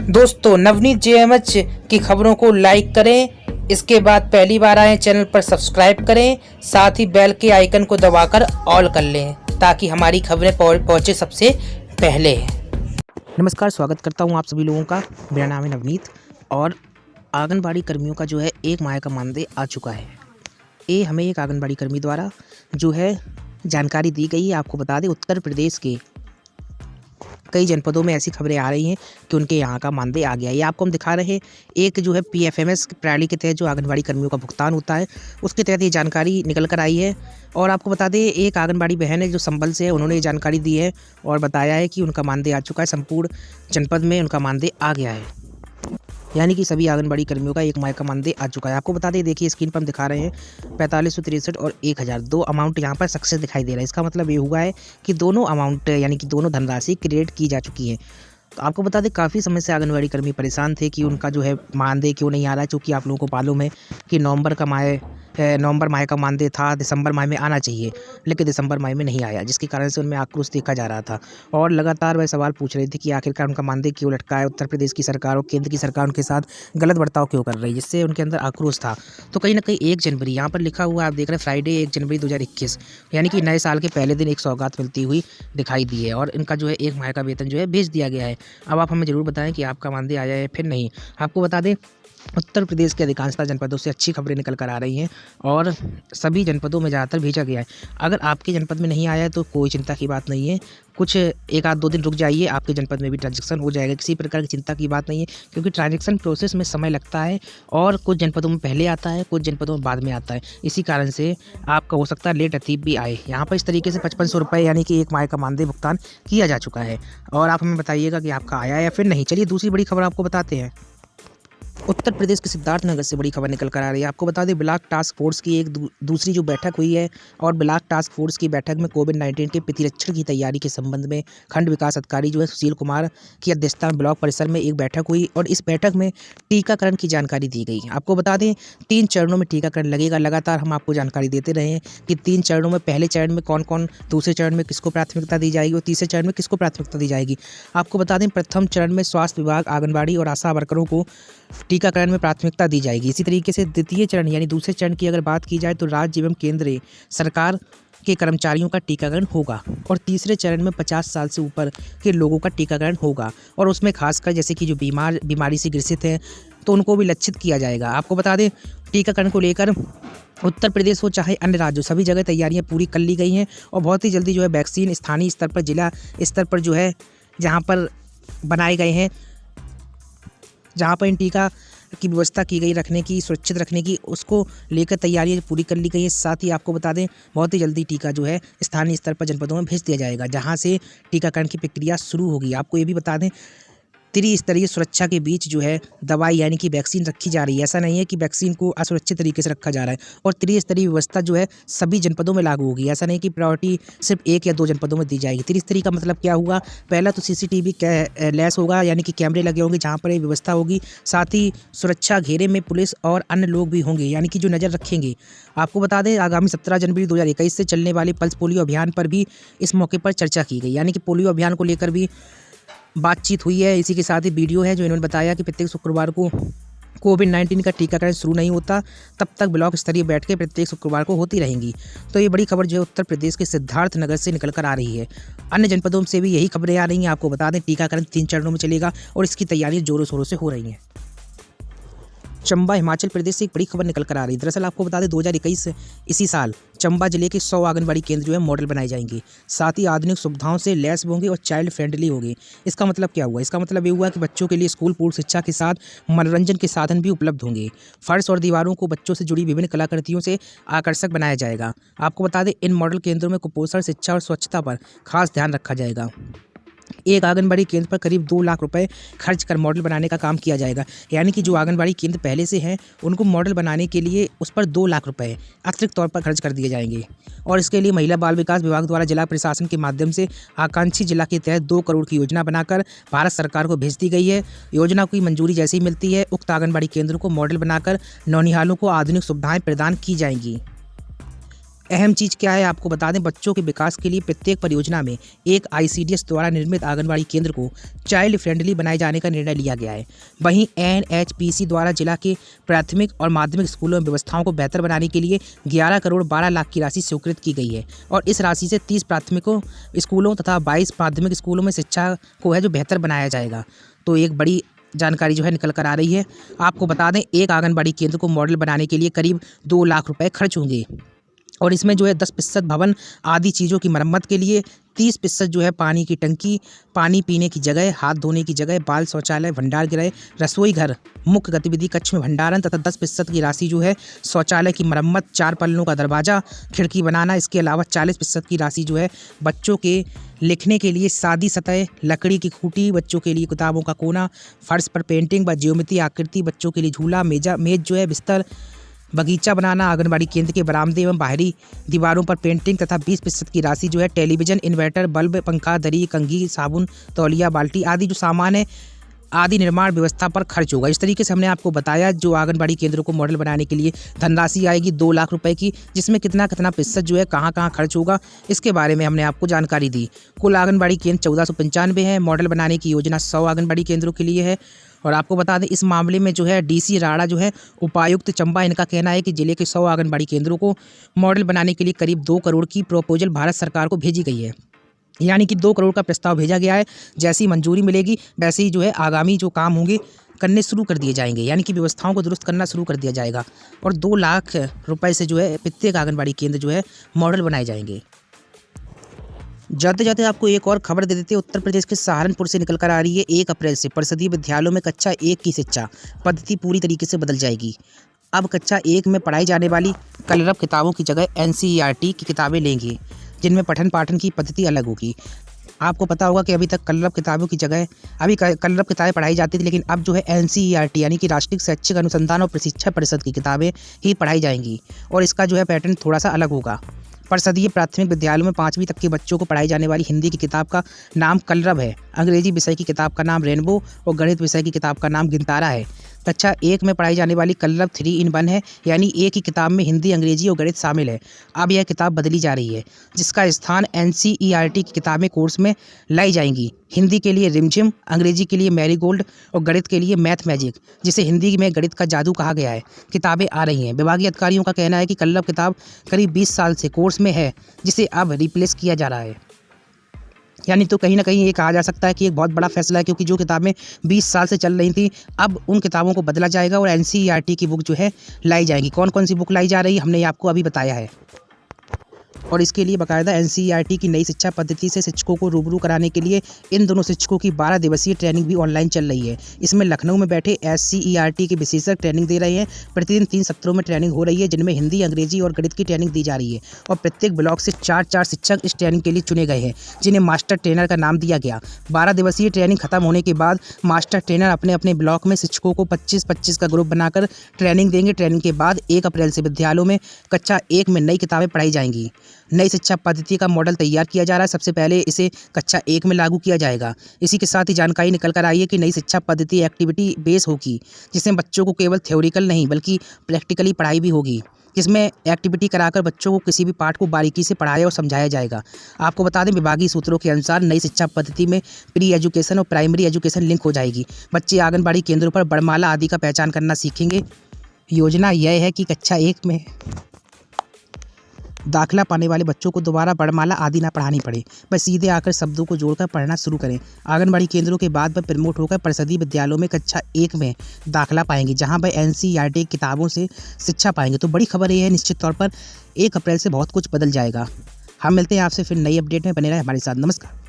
दोस्तों, नवनीत जेएमएच की खबरों को लाइक करें। इसके बाद पहली बार आए चैनल पर सब्सक्राइब करें, साथ ही बेल के आइकन को दबाकर ऑल कर लें ताकि हमारी खबरें पहुंचे सबसे पहले। नमस्कार, स्वागत करता हूं आप सभी लोगों का। मेरा नाम है नवनीत और आंगनबाड़ी कर्मियों का जो है एक माह का मानदेय आ चुका है। ये हमें एक आंगनबाड़ी कर्मी द्वारा जो है जानकारी दी गई है। आपको बता दें, उत्तर प्रदेश के कई जनपदों में ऐसी खबरें आ रही हैं कि उनके यहाँ का मानदेय आ गया है। ये आपको हम दिखा रहे हैं एक जो है पीएफएमएस प्रणाली के तहत जो आंगनबाड़ी कर्मियों का भुगतान होता है, उसके तहत ये जानकारी निकल कर आई है। और आपको बता दें, एक आंगनबाड़ी बहन है जो संबल से है, उन्होंने ये जानकारी दी है और बताया है कि उनका मानदेय आ चुका है। संपूर्ण जनपद में उनका मानदेय आ गया है, यानी कि सभी आंगनबाड़ी कर्मियों का एक माह का मानदेय आ चुका है। आपको बता दें, देखिए स्क्रीन पर हम दिखा रहे हैं 4563 और 1000 दो अमाउंट यहाँ पर सक्सेस दिखाई दे रहा है। इसका मतलब ये हुआ है कि दोनों अमाउंट यानी कि दोनों धनराशि क्रेडिट की जा चुकी है। तो आपको बता दें, काफ़ी समय से आंगनबाड़ी कर्मी परेशान थे कि उनका जो है मानदेय क्यों नहीं आ रहा है, क्योंकि आप लोगों को मालूम है कि नवंबर माह का मानदेय था, दिसंबर माह में आना चाहिए, लेकिन दिसंबर माह में नहीं आया, जिसके कारण से उनमें आक्रोश देखा जा रहा था। और लगातार वह सवाल पूछ रहे थे कि आखिरकार उनका मानदेय क्यों लटका है, उत्तर प्रदेश की सरकार और केंद्र की सरकार उनके साथ गलत बर्ताव क्यों कर रही है, जिससे उनके अंदर आक्रोश था। तो कहीं ना कहीं 1 जनवरी यहाँ पर लिखा हुआ है, आप देख रहे हैं फ्राइडे 1 जनवरी 2021, यानी कि नए साल के पहले दिन एक सौगात मिलती हुई दिखाई दी है और इनका जो है एक माह का वेतन जो है भेज दिया गया है। अब आप हमें ज़रूर बताएं कि आपका मानदेय आया है फिर नहीं। आपको बता दें, उत्तर प्रदेश के अधिकांशतः जनपदों से अच्छी खबरें निकल कर आ रही हैं और सभी जनपदों में ज़्यादातर भेजा गया है। अगर आपके जनपद में नहीं आया है तो कोई चिंता की बात नहीं है, कुछ 1 आध 2 दिन रुक जाइए, आपके जनपद में भी ट्रांजैक्शन हो जाएगा। किसी प्रकार की चिंता की बात नहीं है, क्योंकि ट्रांजैक्शन प्रोसेस में समय लगता है और कुछ जनपदों में पहले आता है, कुछ जनपदों में बाद में आता है। इसी कारण से आपका हो सकता है लेट रतीब भी आए। यहाँ पर इस तरीके से 5500 रुपये यानी कि एक माह का मानदेय भुगतान किया जा चुका है और आप हमें बताइएगा कि आपका आया या फिर नहीं। चलिए दूसरी बड़ी खबर आपको बताते हैं। उत्तर प्रदेश के सिद्धार्थनगर से बड़ी खबर निकल कर आ रही है। आपको बता दें, ब्लॉक टास्क फोर्स की एक दूसरी जो बैठक हुई है और ब्लॉक टास्क फोर्स की बैठक में कोविड-19 के प्रतिरक्षण की तैयारी के संबंध में खंड विकास अधिकारी जो है सुशील कुमार की अध्यक्षता में ब्लॉक परिसर में एक बैठक हुई और इस बैठक में टीकाकरण की जानकारी दी गई। आपको बता दें, 3 चरणों में टीकाकरण लगेगा। लगातार हम आपको जानकारी देते रहे हैं कि 3 चरणों में, पहले चरण में कौन कौन, दूसरे चरण में किसको प्राथमिकता दी जाएगी और तीसरे चरण में किसको प्राथमिकता दी जाएगी। आपको बता दें, प्रथम चरण में स्वास्थ्य विभाग, आंगनबाड़ी और आशा वर्करों को टीकाकरण में प्राथमिकता दी जाएगी। इसी तरीके से द्वितीय चरण यानी दूसरे चरण की अगर बात की जाए तो राज्य एवं केंद्रीय सरकार के कर्मचारियों का टीकाकरण होगा और तीसरे चरण में 50 साल से ऊपर के लोगों का टीकाकरण होगा और उसमें खासकर जैसे कि जो बीमारी से ग्रसित हैं तो उनको भी लक्षित किया जाएगा। आपको बता दें, टीकाकरण को लेकर उत्तर प्रदेश हो चाहे अन्य राज्यों, सभी जगह तैयारियां पूरी कर ली गई हैं और बहुत ही जल्दी जो है वैक्सीन स्थानीय स्तर पर, जिला स्तर पर जो है जहाँ पर बनाए गए हैं, जहाँ पर इन टीका की व्यवस्था की गई रखने की, सुरक्षित रखने की, उसको लेकर तैयारियां पूरी कर ली गई है। साथ ही आपको बता दें, बहुत ही जल्दी टीका जो है स्थानीय स्तर पर जनपदों में भेज दिया जाएगा, जहां से टीकाकरण की प्रक्रिया शुरू होगी। आपको ये भी बता दें, त्रिस्तरीय सुरक्षा के बीच जो है दवाई यानी कि वैक्सीन रखी जा रही है। ऐसा नहीं है कि वैक्सीन को असुरक्षित तरीके से रखा जा रहा है और त्रिस्तरीय व्यवस्था जो है सभी जनपदों में लागू होगी। ऐसा नहीं कि प्रायोरिटी सिर्फ 1 या 2 जनपदों में दी जाएगी। त्रिस्तरीय का मतलब क्या हुआ? पहला तो सीसीटीवी लैस होगा, यानी कि कैमरे लगे होंगे जहाँ पर ये व्यवस्था होगी। साथ ही सुरक्षा घेरे में पुलिस और अन्य लोग भी होंगे, यानी कि जो नज़र रखेंगे। आपको बता दें, आगामी 17 जनवरी 2021 से चलने वाले पल्स पोलियो अभियान पर भी इस मौके पर चर्चा की गई, यानी कि पोलियो अभियान को लेकर भी बातचीत हुई है। इसी के साथ ही वीडियो है जो इन्होंने बताया कि प्रत्येक शुक्रवार को कोविड-19 का टीकाकरण शुरू नहीं होता, तब तक ब्लॉक स्तरीय बैठकें प्रत्येक शुक्रवार को होती रहेंगी। तो ये बड़ी खबर जो है उत्तर प्रदेश के सिद्धार्थनगर से निकल कर आ रही है। अन्य जनपदों से भी यही खबरें आ रही हैं। आपको बता दें, टीकाकरण 3 चरणों में चलेगा और इसकी तैयारियां जोरों शोरों से हो रही हैं। चंबा हिमाचल प्रदेश से एक बड़ी खबर निकल कर आ रही है। दरअसल आपको बता दें, 2021 इसी साल चंबा जिले के 100 आंगनबाड़ी केंद्र जो है मॉडल बनाए जाएंगे। साथ ही आधुनिक सुविधाओं से लैस होंगे और चाइल्ड फ्रेंडली होंगे। इसका मतलब क्या हुआ? इसका मतलब ये हुआ कि बच्चों के लिए स्कूल पूर्व शिक्षा के साथ मनोरंजन के साधन भी उपलब्ध होंगे। फर्श और दीवारों को बच्चों से जुड़ी विभिन्न कलाकृतियों से आकर्षक बनाया जाएगा। आपको बता दें, इन मॉडल केंद्रों में कुपोषण, शिक्षा और स्वच्छता पर खास ध्यान रखा जाएगा। एक आंगनबाड़ी केंद्र पर करीब 2 लाख रुपए खर्च कर मॉडल बनाने का काम किया जाएगा, यानी कि जो आंगनबाड़ी केंद्र पहले से हैं उनको मॉडल बनाने के लिए उस पर 2 लाख रुपए अतिरिक्त तौर पर खर्च कर दिए जाएंगे। और इसके लिए महिला बाल विकास विभाग द्वारा जिला प्रशासन के माध्यम से आकांक्षी जिला के तहत 2 करोड़ की योजना बनाकर भारत सरकार को भेज दी गई है। योजना की मंजूरी जैसे ही मिलती है, उक्त आंगनबाड़ी केंद्रों को मॉडल बनाकर नौनिहालों को आधुनिक सुविधाएं प्रदान की जाएंगी। अहम चीज़ क्या है आपको बता दें, बच्चों के विकास के लिए प्रत्येक परियोजना में एक ICDS द्वारा निर्मित आंगनबाड़ी केंद्र को चाइल्ड फ्रेंडली बनाए जाने का निर्णय लिया गया है। वहीं NHPC द्वारा जिला के प्राथमिक और माध्यमिक स्कूलों में व्यवस्थाओं को बेहतर बनाने के लिए 11 करोड़ 12 लाख की राशि स्वीकृत की गई है और इस राशि से 30 प्राथमिक स्कूलों तथा 22 माध्यमिक स्कूलों में शिक्षा को है जो बेहतर बनाया जाएगा। तो एक बड़ी जानकारी जो है निकल कर आ रही है। आपको बता दें, एक आंगनबाड़ी केंद्र को मॉडल बनाने के लिए करीब 2 लाख रुपए खर्च होंगे और इसमें जो है 10% भवन आदि चीज़ों की मरम्मत के लिए, 30% जो है पानी की टंकी, पानी पीने की जगह, हाथ धोने की जगह, बाल शौचालय, भंडार गृह, रसोई घर, मुख्य गतिविधि कक्ष में भंडारण तथा 10% की राशि जो है शौचालय की मरम्मत, 4 पल्लों का दरवाज़ा, खिड़की बनाना। इसके अलावा 40% की राशि जो है बच्चों के लिखने के लिए सादी सतह, लकड़ी की खूंटी, बच्चों के लिए किताबों का कोना, फर्श पर पेंटिंग व ज्योमेट्री आकृति, बच्चों के लिए झूला, मेज जो है, बिस्तर, बगीचा बनाना, आंगनबाड़ी केंद्र के बरामदे एवं बाहरी दीवारों पर पेंटिंग तथा 20% की राशि जो है टेलीविज़न, इन्वर्टर, बल्ब, पंखा, दरी, कंघी, साबुन, तौलिया, बाल्टी आदि जो सामान है आदि निर्माण व्यवस्था पर खर्च होगा। इस तरीके से हमने आपको बताया जो आंगनबाड़ी केंद्रों को मॉडल बनाने के लिए धनराशि आएगी 2 लाख रुपए की, जिसमें कितना प्रतिशत जो है कहाँ कहाँ खर्च होगा इसके बारे में हमने आपको जानकारी दी। कुल आंगनबाड़ी केंद्र 1495 है। मॉडल बनाने की योजना 100 आंगनबाड़ी केंद्रों के लिए है। और आपको बता दें, इस मामले में जो है DC राणा जो है उपायुक्त चंबा, इनका कहना है कि जिले के 100 आंगनबाड़ी केंद्रों को मॉडल बनाने के लिए करीब 2 करोड़ की प्रपोजल भारत सरकार को भेजी गई है। यानी कि 2 करोड़ का प्रस्ताव भेजा गया है। जैसी मंजूरी मिलेगी वैसे ही जो है आगामी जो काम होंगे करने शुरू कर दिए जाएंगे, यानी कि व्यवस्थाओं को दुरुस्त करना शुरू कर दिया जाएगा और 2 लाख रुपए से जो है प्रत्येक आंगनबाड़ी केंद्र जो है मॉडल बनाए जाएंगे। जाते जाते आपको एक और खबर दे देते हैं। उत्तर प्रदेश के सहारनपुर से निकल कर आ रही है। 1 अप्रैल से परिषदीय विद्यालयों में कक्षा 1 की शिक्षा पद्धति पूरी तरीके से बदल जाएगी। अब कक्षा 1 में पढ़ाई जाने वाली कलरव किताबों की जगह NCERT की किताबें लेंगी, जिनमें पठन पाठन की पद्धति अलग होगी। आपको पता होगा कि अभी तक कलरव किताबों की जगह कलरव किताबें पढ़ाई जाती थी, लेकिन अब जो है NCERT यानी कि राष्ट्रीय शैक्षिक अनुसंधान और प्रशिक्षण परिषद की किताबें ही पढ़ाई जाएंगी और इसका जो है पैटर्न थोड़ा सा अलग होगा। परिषदीय प्राथमिक विद्यालयों में 5वीं तक के बच्चों को पढ़ाई जाने वाली हिंदी की किताब का नाम कलरव है, अंग्रेजी विषय की किताब का नाम रेनबो और गणित विषय की किताब का नाम गिनतारा है। कक्षा 1 में पढ़ाई जाने वाली कलरव 3 in 1 है, यानी एक ही किताब में हिंदी, अंग्रेजी और गणित शामिल है। अब यह किताब बदली जा रही है, जिसका स्थान NCERT की किताबें कोर्स में लाई जाएंगी। हिंदी के लिए रिमझिम, अंग्रेजी के लिए मैरीगोल्ड और गणित के लिए मैथ मैजिक, जिसे हिंदी में गणित का जादू कहा गया है, किताबें आ रही हैं। विभागीय अधिकारियों का कहना है कि कलरव किताब करीब 20 साल से कोर्स में है, जिसे अब रिप्लेस किया जा रहा है। यानी तो कहीं ना कहीं ये कहा जा सकता है कि एक बहुत बड़ा फैसला है, क्योंकि जो किताबें 20 साल से चल रही थी अब उन किताबों को बदला जाएगा और NCERT की बुक जो है लाई जाएगी। कौन कौन सी बुक लाई जा रही है हमने आपको अभी बताया है और इसके लिए बाकायदा NCERT की नई शिक्षा पद्धति से शिक्षकों को रूबरू कराने के लिए इन दोनों शिक्षकों की 12 दिवसीय ट्रेनिंग भी ऑनलाइन चल रही है। इसमें लखनऊ में बैठे SCERT के विशेषज्ञ ट्रेनिंग दे रहे हैं। प्रतिदिन 3 सत्रों में ट्रेनिंग हो रही है, जिनमें हिंदी, अंग्रेजी और गणित की ट्रेनिंग दी जा रही है और प्रत्येक ब्लॉक से 4 शिक्षक इस ट्रेनिंग के लिए चुने गए हैं, जिन्हें मास्टर ट्रेनर का नाम दिया गया। 12 दिवसीय ट्रेनिंग खत्म होने के बाद मास्टर ट्रेनर अपने अपने ब्लॉक में शिक्षकों को 25-25 का ग्रुप बनाकर ट्रेनिंग देंगे। ट्रेनिंग के बाद 1 अप्रैल से विद्यालयों में कक्षा 1 में नई किताबें पढ़ाई जाएंगी। नई शिक्षा पद्धति का मॉडल तैयार किया जा रहा है। सबसे पहले इसे कक्षा 1 में लागू किया जाएगा। इसी के साथ ही जानकारी निकल कर आई है कि नई शिक्षा पद्धति एक्टिविटी बेस होगी, जिसमें बच्चों को केवल थ्योरिकल नहीं बल्कि प्रैक्टिकली पढ़ाई भी होगी, जिसमें एक्टिविटी कराकर बच्चों को किसी भी पाठ को बारीकी से पढ़ाया और समझाया जाएगा। आपको बता दें, विभागीय सूत्रों के अनुसार नई शिक्षा पद्धति में प्री एजुकेशन और प्राइमरी एजुकेशन लिंक हो जाएगी। बच्चे आंगनबाड़ी केंद्रों पर वर्णमाला आदि का पहचान करना सीखेंगे। योजना यह है कि कक्षा 1 में दाखिला पाने वाले बच्चों को दोबारा वर्णमाला आदि ना पढ़ानी पड़े, बस सीधे आकर शब्दों को जोड़कर पढ़ना शुरू करें। आंगनबाड़ी केंद्रों के बाद वह प्रमोट होकर परिषदीय विद्यालयों में कक्षा 1 में दाखिला पाएंगे, जहां वह NCERT किताबों से शिक्षा पाएंगे। तो बड़ी खबर यह है, निश्चित तौर पर 1 अप्रैल से बहुत कुछ बदल जाएगा। हम मिलते हैं आपसे फिर नई अपडेट में, बने रहे हमारे साथ। नमस्कार।